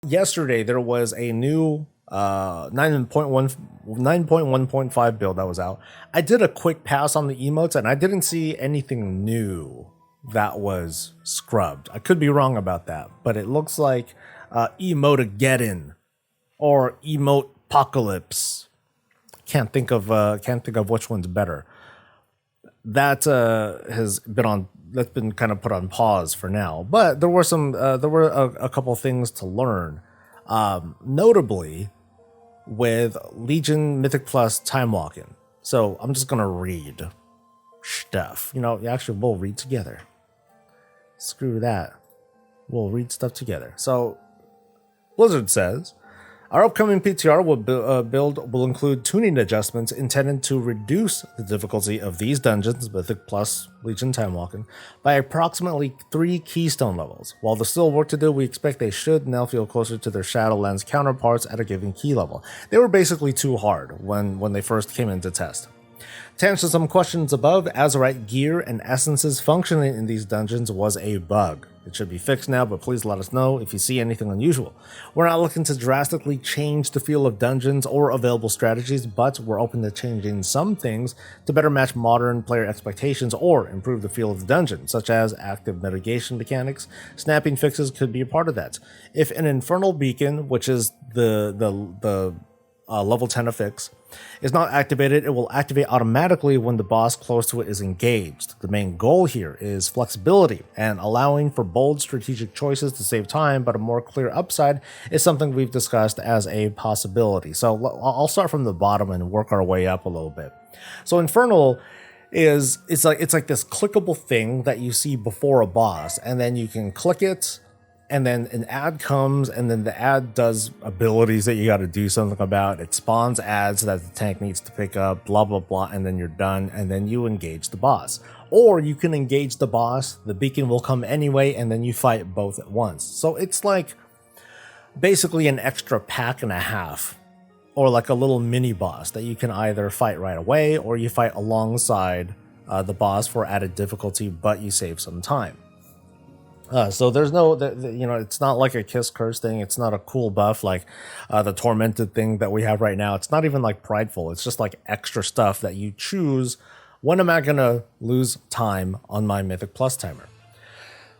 Yesterday there was a new 9.1.5 build that was out. I did a quick pass on the emotes and I didn't see anything new that was scrubbed. I could be wrong about that, but it looks like Emotageddon or Emote Apocalypse. Can't think of which one's better. That that's been kind of put on pause for now. But there were a couple things to learn, notably with Legion Mythic Plus Timewalking. So I'm just gonna read stuff. Actually, we'll read together. Screw that. We'll read stuff together. So Blizzard says, our upcoming PTR build will include tuning adjustments intended to reduce the difficulty of these dungeons, Mythic Plus Legion Timewalking, by approximately 3 keystone levels. While there's still work to do, we expect they should now feel closer to their Shadowlands counterparts at a given key level. They were basically too hard when they first came into test. To answer some questions above, Azerite gear and essences functioning in these dungeons was a bug. It should be fixed now, but please let us know if you see anything unusual. We're not looking to drastically change the feel of dungeons or available strategies, but we're open to changing some things to better match modern player expectations or improve the feel of the dungeon, such as active mitigation mechanics. Snapping fixes could be a part of that. If an infernal beacon, which is the level 10 affix, is not activated, it will activate automatically when the boss close to it is engaged. The main goal here is flexibility and allowing for bold strategic choices to save time, but a more clear upside is something we've discussed as a possibility. So I'll start from the bottom and work our way up a little bit. So Infernal it's like this clickable thing that you see before a boss, and then you can click it, and then an ad comes, and then the ad does abilities that you got to do something about. It spawns ads that the tank needs to pick up, blah, blah, blah, and then you're done, and then you engage the boss. Or you can engage the boss, the beacon will come anyway, and then you fight both at once. So it's like basically an extra pack and a half, or like a little mini boss that you can either fight right away, or you fight alongside the boss for added difficulty, but you save some time. So there's no, it's not like a kiss curse thing. It's not a cool buff like the tormented thing that we have right now. It's not even like prideful. It's just like extra stuff that you choose. When am I gonna lose time on my Mythic Plus timer?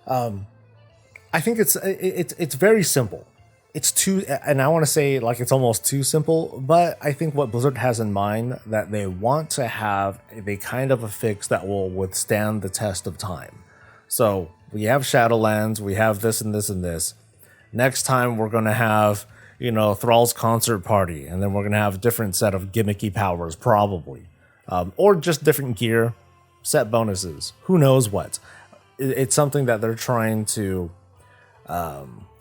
I think it's very simple. It's too, and I want to say like it's almost too simple, but I think what Blizzard has in mind that they want to have a kind of a fix that will withstand the test of time. So we have Shadowlands, we have this and this and this. Next time we're going to have, Thrall's concert party, and then we're going to have a different set of gimmicky powers, probably. Or just different gear, set bonuses, who knows what. It's something that they're trying to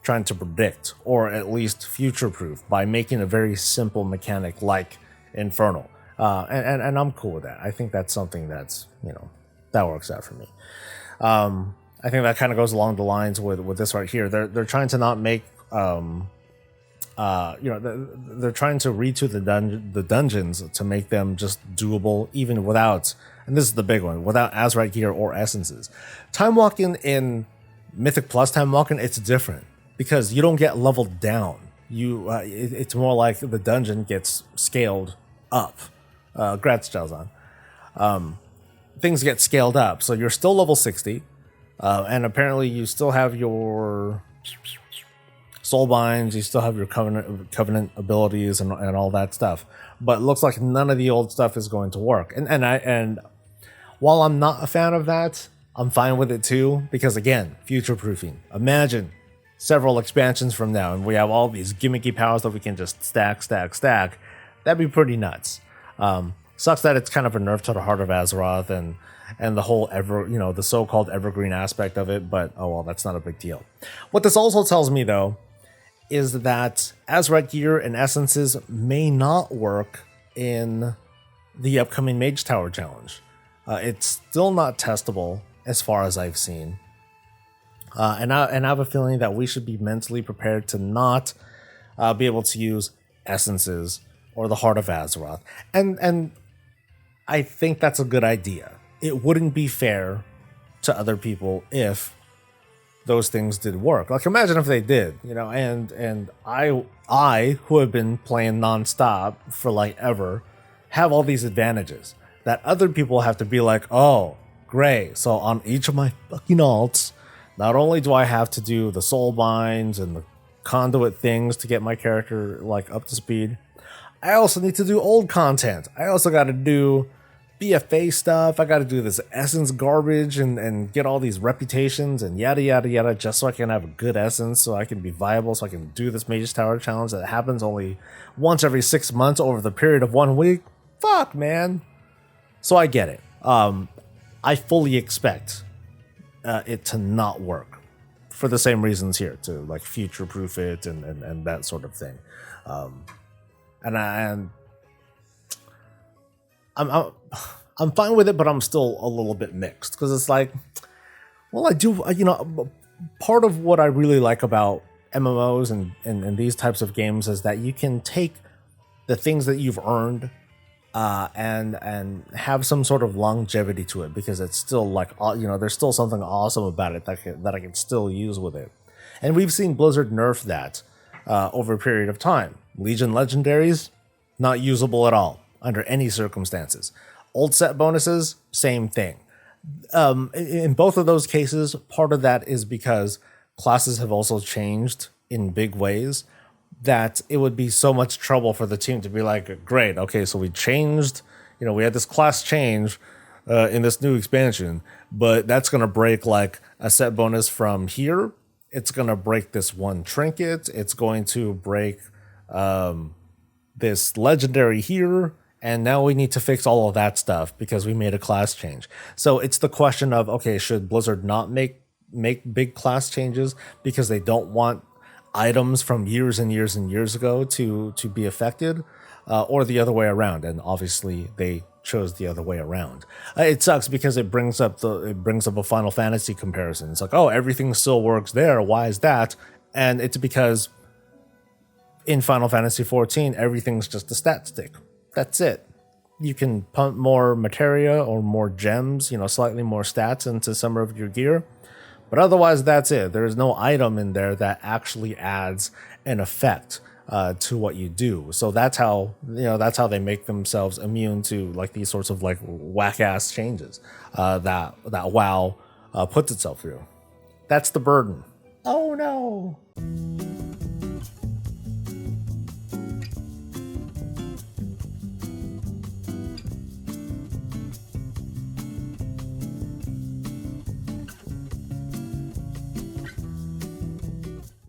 predict, or at least future-proof, by making a very simple mechanic like Infernal. And I'm cool with that. I think that's something that's, that works out for me. I think that kind of goes along the lines with this right here. They're trying to not make they're trying to retool the dungeons to make them just doable even without, and this is the big one, without Azerite gear or essences. Time walking in Mythic Plus time walking, it's different because you don't get leveled down. It's more like the dungeon gets scaled up. Grats Jalzan. Things get scaled up, so you're still level 60. And apparently you still have your soul binds, you still have your covenant abilities and all that stuff. But it looks like none of the old stuff is going to work. And while I'm not a fan of that, I'm fine with it too, because again, future proofing. Imagine several expansions from now and we have all these gimmicky powers that we can just stack. That'd be pretty nuts. Sucks that it's kind of a nerf to the Heart of Azeroth and the whole the so-called evergreen aspect of it, but oh well, that's not a big deal. What this also tells me though is that Azerite gear and essences may not work in the upcoming Mage Tower challenge. It's still not testable as far as I've seen, and I have a feeling that we should be mentally prepared to not be able to use essences or the Heart of Azeroth, and I think that's a good idea. It wouldn't be fair to other people if those things did work. Like imagine if they did, you know, and I who have been playing nonstop for like ever have all these advantages that other people have to be like, oh, great. So on each of my fucking alts, not only do I have to do the soul binds and the conduit things to get my character like up to speed, I also need to do old content. I also got to do BFA stuff. I got to do this essence garbage and get all these reputations and yada yada yada just so I can have a good essence, so I can be viable, so I can do this Mage's Tower challenge that happens only once every 6 months over the period of 1 week. Fuck, man. So I get it. I fully expect it to not work for the same reasons here, to like future-proof it and that sort of thing. I'm fine with it, but I'm still a little bit mixed because it's like, well, I do, you know, part of what I really like about MMOs and these types of games is that you can take the things that you've earned and have some sort of longevity to it, because it's still like, you know, there's still something awesome about it that I can still use with it. And we've seen Blizzard nerf that over a period of time. Legion legendaries, not usable at all under any circumstances. Old set bonuses, same thing. In both of those cases, part of that is because classes have also changed in big ways, that it would be so much trouble for the team to be like, great, okay, so we changed, you know, we had this class change in this new expansion, but that's going to break like a set bonus from here. It's going to break this one trinket. It's going to break this legendary here. And now we need to fix all of that stuff because we made a class change. So it's the question of, okay, should Blizzard not make big class changes because they don't want items from years and years and years ago to be affected, or the other way around? And obviously they chose the other way around. It sucks because it brings up a Final Fantasy comparison. It's like, oh, everything still works there. Why is that? And it's because in Final Fantasy 14, everything's just a stat stick. That's it. You can pump more materia or more gems, you know, slightly more stats into some of your gear. But otherwise, that's it. There's no item in there that actually adds an effect to what you do. So that's how they make themselves immune to like these sorts of like whack ass changes that WoW puts itself through. That's the burden. Oh no.